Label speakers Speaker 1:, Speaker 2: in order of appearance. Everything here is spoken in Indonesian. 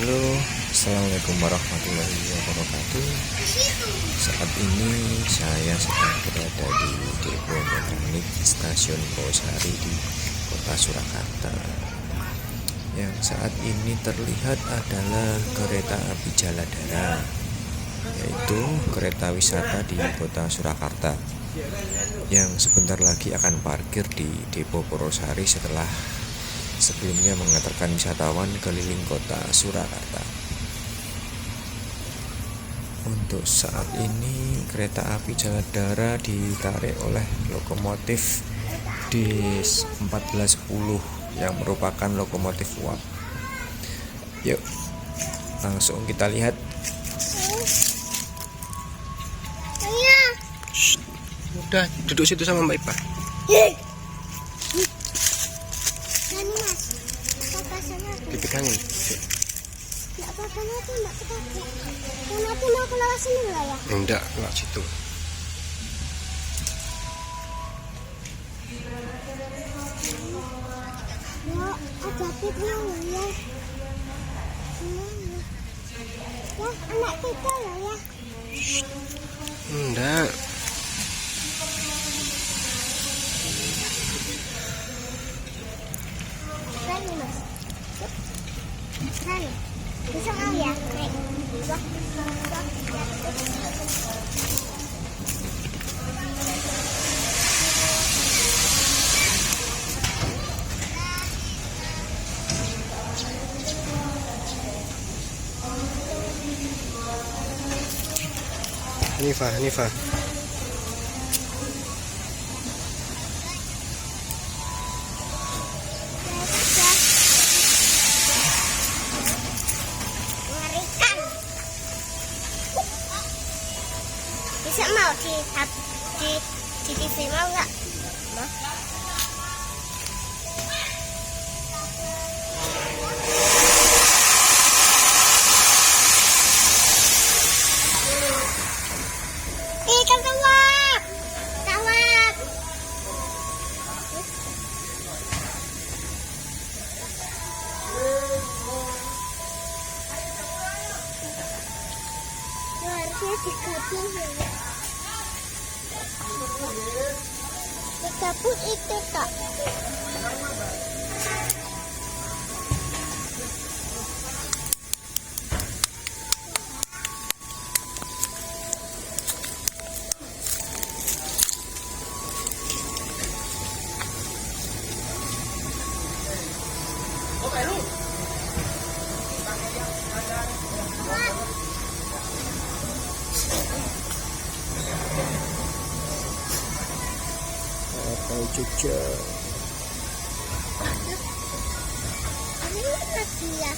Speaker 1: Halo, assalamualaikum warahmatullahi wabarakatuh. Saat ini saya sedang berada di depo mekanik stasiun Bawasari di kota Surakarta. Yang saat ini terlihat adalah kereta api Jaladara, yaitu kereta wisata di kota Surakarta, yang sebentar lagi akan parkir di depo Purwosari setelah sebelumnya mengantarkan wisatawan keliling kota Surakarta. Untuk saat ini kereta api Jaladara ditarik oleh lokomotif D1410 yang merupakan lokomotif uap. Yuk, langsung kita lihat.
Speaker 2: Udah duduk situ sama Mbak Ipa. Dipegangin.
Speaker 3: Enggak apa-apa, nanti enggak kepake. Nanti mau ke lewat sini enggak ya?
Speaker 2: Enggak, lewat situ.
Speaker 3: Ya, ada pitnya ya. Ya, anak kita loh ya.
Speaker 2: Enggak.
Speaker 3: Berani mas. Berani. Bisa mau ya? Naik. Wah.
Speaker 2: Hanifah.
Speaker 3: Mengerikan. Bisa mau di TV mau nggak? Mau? Ikan tawar. Harusnya digabung ya. Digabung itu kak.
Speaker 1: Kapal Jogja.
Speaker 3: Ini lagi ya.